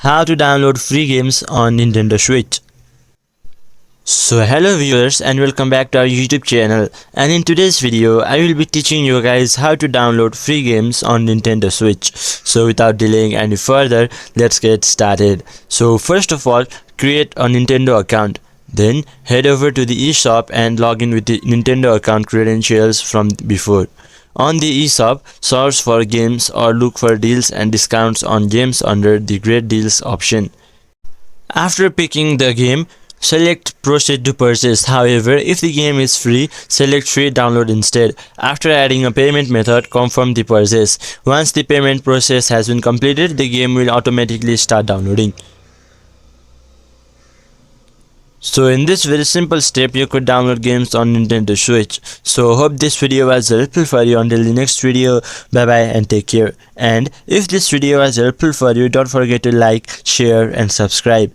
How to download free games on Nintendo Switch. So hello viewers and welcome back to our YouTube channel, and in today's video I will be teaching you guys how to download free games on Nintendo Switch. So without delaying any further, let's get started. So first of all, create a Nintendo account. Then head over to the eShop and log in with the Nintendo account credentials from before. On the eShop, search for games or look for deals and discounts on games under the Great Deals option. After picking the game, select Proceed to purchase. However, if the game is free, select Free download instead. After adding a payment method, confirm the purchase. Once the payment process has been completed, the game will automatically start downloading. So in this very simple step, you could download games on Nintendo Switch. So hope this video was helpful for you. Until the next video, bye bye and take care. And if this video was helpful for you, don't forget to like, share and subscribe.